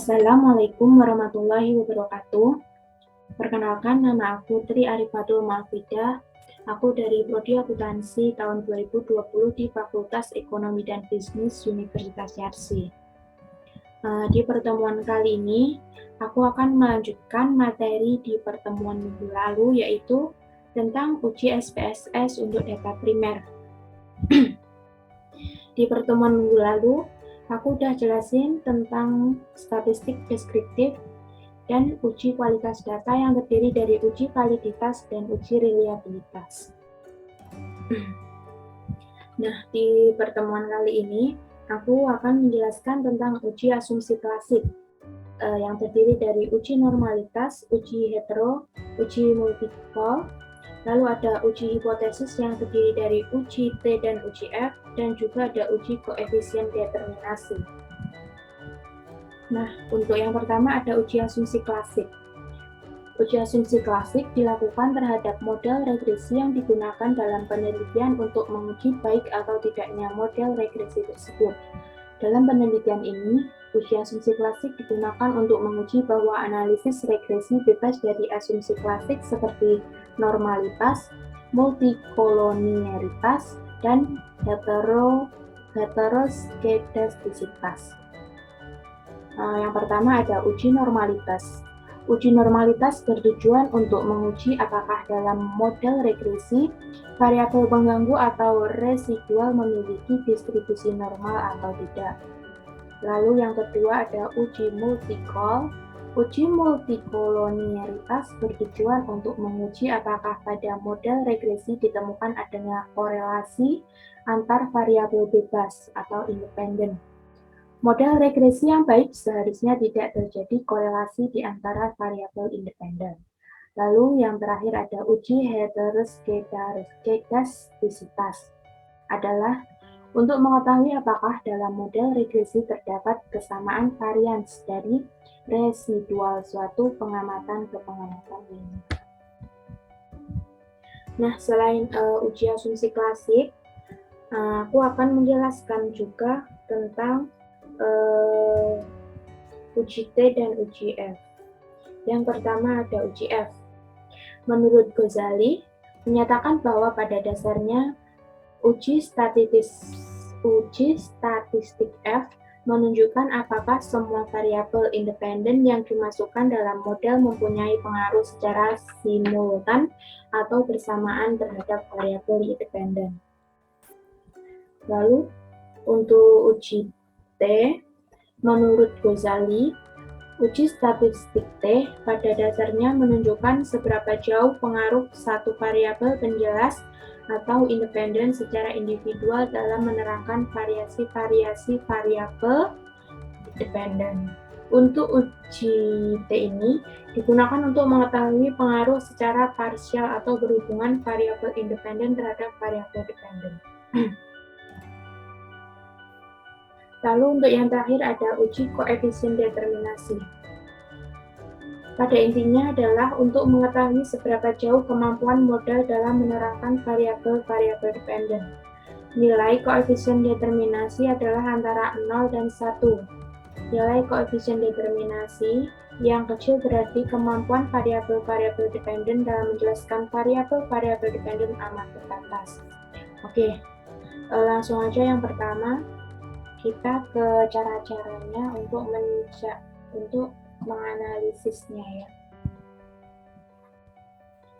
Assalamualaikum warahmatullahi wabarakatuh. Perkenalkan, nama aku Tri Arifatul Maafidah. Aku dari Prodi Akuntansi tahun 2020 di Fakultas Ekonomi dan Bisnis Universitas Yarsi. Di pertemuan kali ini, aku akan melanjutkan materi di pertemuan minggu lalu, yaitu tentang uji SPSS untuk data primer. Di pertemuan minggu lalu, aku udah jelasin tentang statistik deskriptif dan uji kualitas data yang terdiri dari uji validitas dan uji reliabilitas. Nah, di pertemuan kali ini, aku akan menjelaskan tentang uji asumsi klasik yang terdiri dari uji normalitas, uji hetero, uji multiple, lalu ada uji hipotesis yang terdiri dari uji T dan uji F, dan juga ada uji koefisien determinasi. Nah, untuk yang pertama ada uji asumsi klasik. Uji asumsi klasik dilakukan terhadap model regresi yang digunakan dalam penelitian untuk menguji baik atau tidaknya model regresi tersebut. Dalam penelitian ini, uji asumsi klasik digunakan untuk menguji bahwa analisis regresi bebas dari asumsi klasik seperti normalitas, multikolonialitas, dan heteroskedastisitas. Yang pertama ada uji normalitas. Uji normalitas bertujuan untuk menguji apakah dalam model regresi, variabel pengganggu atau residual memiliki distribusi normal atau tidak. Lalu yang kedua ada uji multikol. Uji multikolonialitas bertujuan untuk menguji apakah pada model regresi ditemukan adanya korelasi antar variabel bebas atau independen. Model regresi yang baik seharusnya tidak terjadi korelasi di antara variabel independen. Lalu yang terakhir ada uji heteroskedastisitas adalah untuk mengetahui apakah dalam model regresi terdapat kesamaan varians dari residual suatu pengamatan ke pengamatan lainnya. Nah, selain uji asumsi klasik, aku akan menjelaskan juga tentang uji T dan uji F. Yang pertama ada uji F. Menurut Ghazali, menyatakan bahwa pada dasarnya uji statistik F menunjukkan apakah semua variabel independen yang dimasukkan dalam model mempunyai pengaruh secara simultan atau bersamaan terhadap variabel independen. Lalu, untuk uji T, menurut Ghazali, uji statistik T pada dasarnya menunjukkan seberapa jauh pengaruh satu variabel penjelas atau independen secara individual dalam menerangkan variasi-variasi variabel independen. Untuk uji T ini digunakan untuk mengetahui pengaruh secara parsial atau berhubungan variabel independen terhadap variabel dependen. Lalu untuk yang terakhir ada uji koefisien determinasi. Pada intinya adalah untuk mengetahui seberapa jauh kemampuan model dalam menerangkan variabel-variabel dependen. Nilai koefisien determinasi adalah antara 0 dan 1. Nilai koefisien determinasi yang kecil berarti kemampuan variabel-variabel dependen dalam menjelaskan variabel-variabel dependen amat terbatas. Oke, langsung aja yang pertama. Kita ke cara-caranya untuk menganalisisnya ya.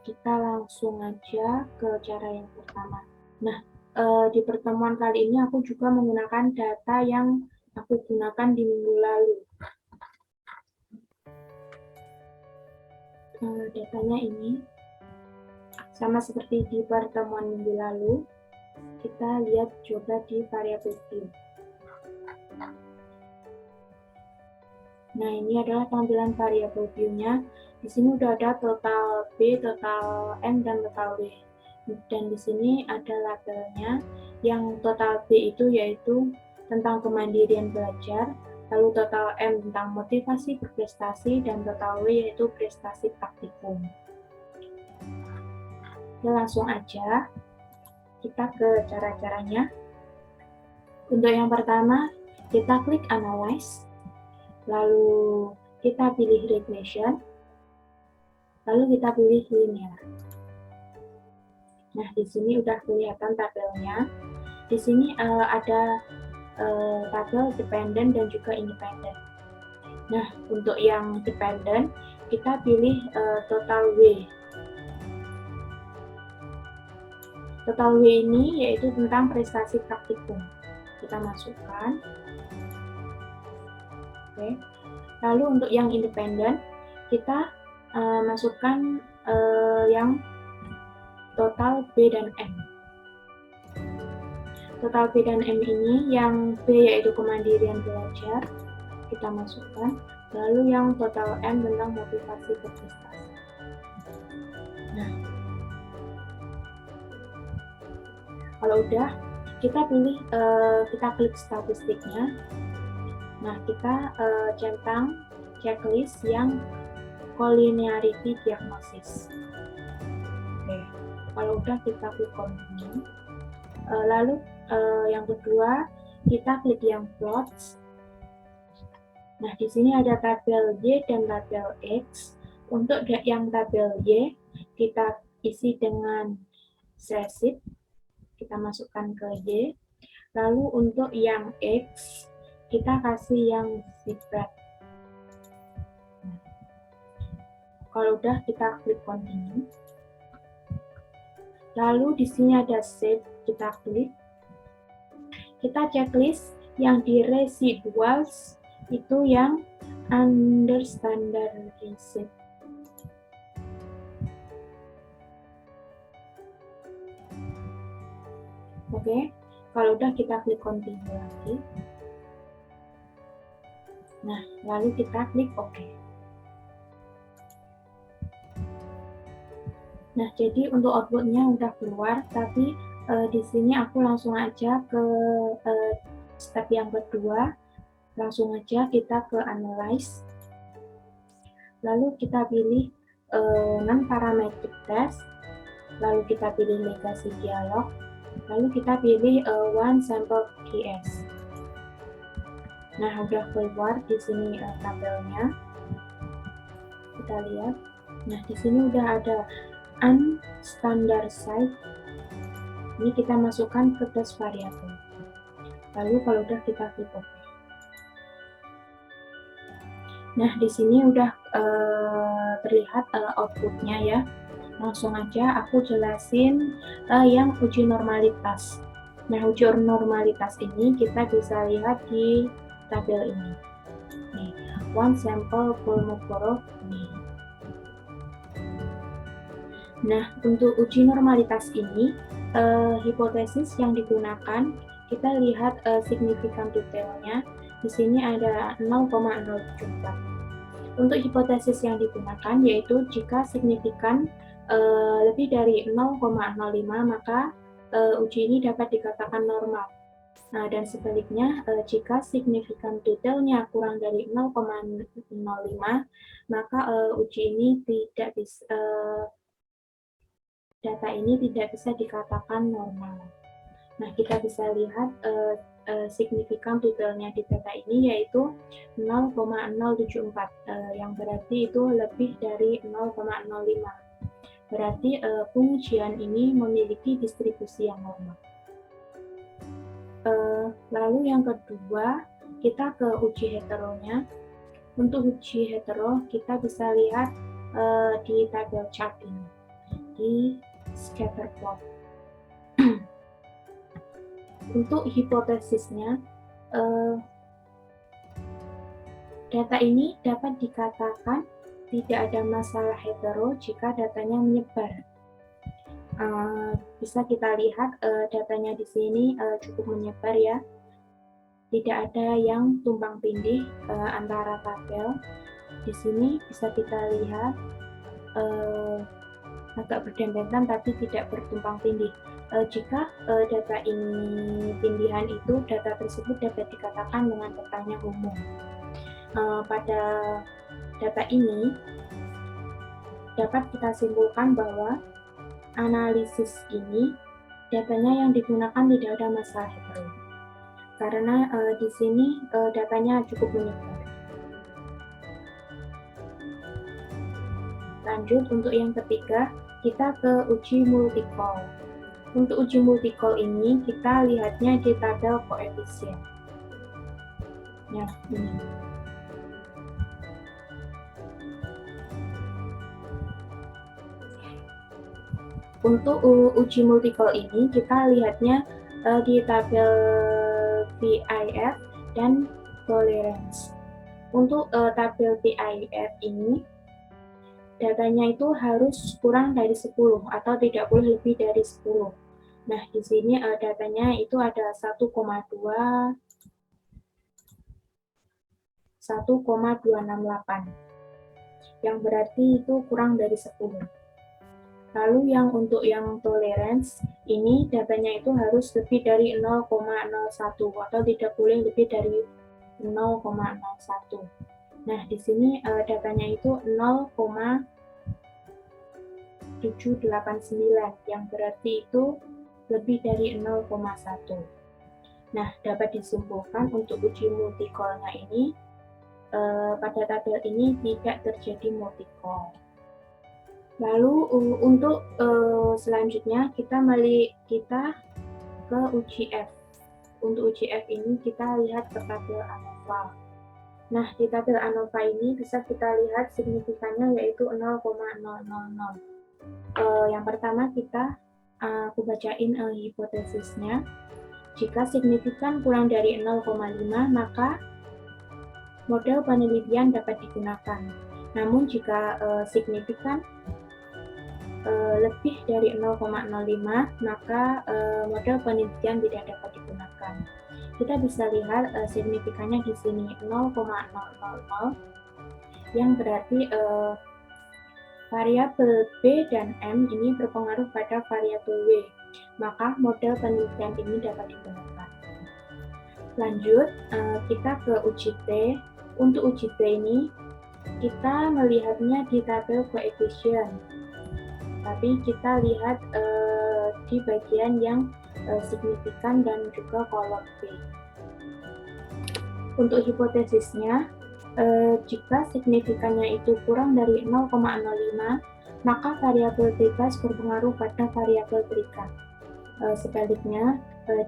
Kita langsung aja ke cara yang pertama. Nah, di pertemuan kali ini aku juga menggunakan data yang aku gunakan di minggu lalu. Datanya ini sama seperti di pertemuan minggu lalu. Kita lihat coba di variabel view. Nah, ini adalah tampilan variabel view-nya. Di sini udah ada total B, total M, dan total W. Dan di sini ada labelnya. Yang total B itu yaitu tentang kemandirian belajar, lalu total M tentang motivasi berprestasi, dan total W yaitu prestasi praktikum. Ya, langsung aja kita ke cara-caranya. Untuk yang pertama, kita klik Analyze. lalu kita pilih regression, lalu kita pilih linear. Nah, di sini udah kelihatan tabelnya. Di sini ada tabel dependent dan juga independent. Nah, untuk yang dependent, kita pilih total W. Total W ini yaitu tentang prestasi praktikum. Kita masukkan. Oke. Lalu untuk yang independent, kita masukkan yang total B dan M. Total B dan M ini, yang B yaitu kemandirian belajar, kita masukkan. Lalu yang total M tentang motivasi berprestasi. Nah, kalau udah, kita pilih, kita klik statistiknya. Nah, kita centang checklist yang collinearity diagnosis. Oke, kalau udah kita klik continue. Lalu yang kedua, kita klik yang plots. Nah, di sini ada tabel Y dan tabel X. Untuk yang tabel Y, kita isi dengan sheet, kita masukkan ke Y. Lalu untuk yang X, kita kasih yang zigzag. Kalau udah, kita klik continue. Lalu di sini ada save, kita klik. Kita checklist yang di residuals itu yang under standardized. Oke, kalau udah kita klik continue lagi. Nah, lalu kita klik OK. Nah, jadi untuk outputnya udah keluar, tapi di sini aku langsung aja ke step yang kedua. Langsung aja kita ke analyze. Lalu kita pilih non-parametric test. Lalu kita pilih legacy dialog. Lalu kita pilih one sample KS. Nah, udah keluar di sini tabelnya. Kita lihat. Nah, di sini udah ada unstandardized. Ini kita masukkan ke test variable. Lalu kalau udah, kita klik OK. Nah, di sini udah terlihat outputnya ya. Langsung aja aku jelasin yang uji normalitas. Nah, uji normalitas ini kita bisa lihat di tabel ini. Nih, one sample Kolmogorov nih. Nah, untuk uji normalitas ini, hipotesis yang digunakan, kita lihat signifikan detailnya. Di sini ada 0,074. Untuk hipotesis yang digunakan yaitu jika signifikan lebih dari 0,05 maka uji ini dapat dikatakan normal. Nah, dan sebaliknya jika signifikan detailnya kurang dari 0,05 maka uji ini tidak bisa data ini tidak bisa dikatakan normal. Nah, kita bisa lihat signifikan detailnya di data ini yaitu 0,074 yang berarti itu lebih dari 0,05. Berarti pengujian ini memiliki distribusi yang normal. Lalu yang kedua, kita ke uji heteronya. Untuk uji hetero, kita bisa lihat di tabel chart ini, di scatter plot. Untuk hipotesisnya, data ini dapat dikatakan tidak ada masalah hetero jika datanya menyebar. Bisa kita lihat datanya di sini cukup menyebar ya. Tidak ada yang tumpang tindih antara tabel. Di sini bisa kita lihat agak berdempetan tapi tidak bertumpang tindih. Jika data ini tindihan itu, data tersebut dapat dikatakan dengan datanya umum. Pada data ini dapat kita simpulkan bahwa analisis ini datanya yang digunakan tidak ada masalah hetero karena di sini datanya cukup menyebar. Lanjut untuk yang ketiga, kita ke uji multi-call. Untuk uji multi-call ini kita lihatnya di tabel koefisien. Nah, ini. Untuk uji multi-call ini kita lihatnya di tabel VIF dan tolerance. Untuk tabel VIF ini datanya itu harus kurang dari 10 atau tidak boleh lebih dari 10. Nah, di sini datanya itu ada 1,2, 1,268, yang berarti itu kurang dari 10. Lalu yang untuk yang tolerance, ini datanya itu harus lebih dari 0,01 atau tidak boleh lebih dari 0,01. Nah, di sini datanya itu 0,789, yang berarti itu lebih dari 0,1. Nah, dapat disimpulkan untuk uji multi-call-nya ini, pada tabel ini tidak terjadi multi-call. Lalu untuk selanjutnya kita ke uji F. Untuk uji F ini kita lihat ke tabel ANOVA. Nah, di tabel ANOVA ini bisa kita lihat signifikannya yaitu 0,000. Yang pertama aku bacain hipotesisnya. Jika signifikan kurang dari 0,5 maka model penelitian dapat digunakan. Namun jika signifikan lebih dari 0,05 maka model penelitian tidak dapat digunakan. Kita bisa lihat signifikannya di sini 0,000, yang berarti variabel B dan M ini berpengaruh pada variabel W, maka model penelitian ini dapat digunakan. Lanjut, kita ke uji T. Untuk uji T ini kita melihatnya di tabel koefisien, tapi kita lihat di bagian yang signifikan dan juga kolom B. Untuk hipotesisnya, jika signifikannya itu kurang dari 0,05, maka variabel bebas berpengaruh pada variabel berikan. Sebaliknya,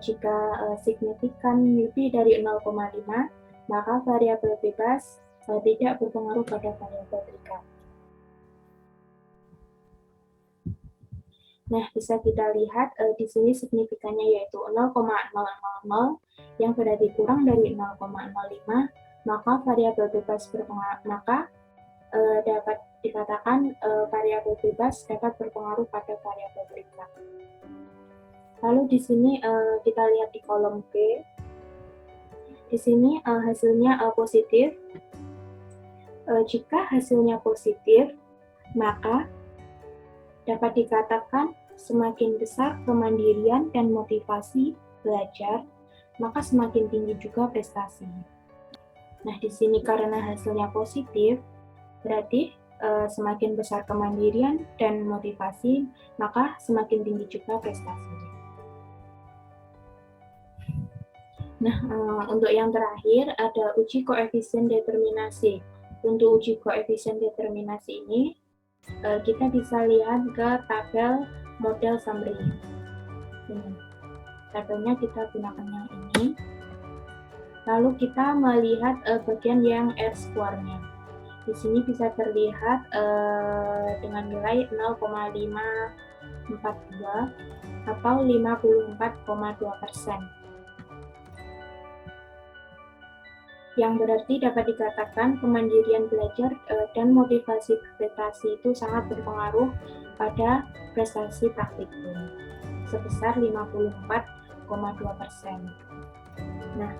jika signifikan lebih dari 0,5, maka variabel bebas tidak berpengaruh pada variabel berikan. Nah, bisa kita lihat di sini signifikannya yaitu 0,000, yang berarti kurang dari 0,05, maka variabel bebas dapat dikatakan variabel bebas dapat berpengaruh pada variabel berikan. Lalu di sini kita lihat di kolom B. Di sini hasilnya positif. Jika hasilnya positif, maka dapat dikatakan semakin besar kemandirian dan motivasi belajar, maka semakin tinggi juga prestasi. Nah, di sini karena hasilnya positif, berarti semakin besar kemandirian dan motivasi, maka semakin tinggi juga prestasinya. Nah, untuk yang terakhir ada uji koefisien determinasi. Untuk uji koefisien determinasi ini, kita bisa lihat ke tabel model summary. Ini. Tabelnya kita gunakan yang ini. Lalu kita melihat bagian yang R-square-nya. Di sini bisa terlihat dengan nilai 0,542 atau 54,2%. Yang berarti dapat dikatakan kemandirian belajar dan motivasi prestasi itu sangat berpengaruh pada prestasi praktikum sebesar 54,2%. Nah,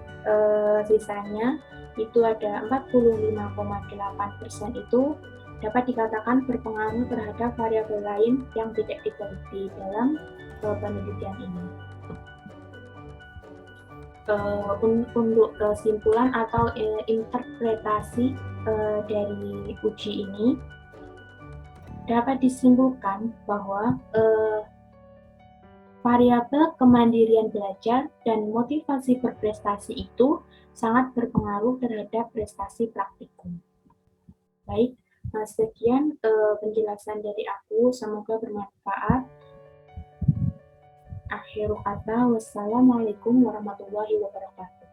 sisanya itu ada 45,8% itu dapat dikatakan berpengaruh terhadap variabel lain yang tidak diteliti dalam penelitian ini. Untuk kesimpulan atau interpretasi dari uji ini dapat disimpulkan bahwa variabel kemandirian belajar dan motivasi berprestasi itu sangat berpengaruh terhadap prestasi praktikum. Baik, Sekian penjelasan dari aku, semoga bermanfaat. Akhirul kata, wassalamualaikum warahmatullahi wabarakatuh.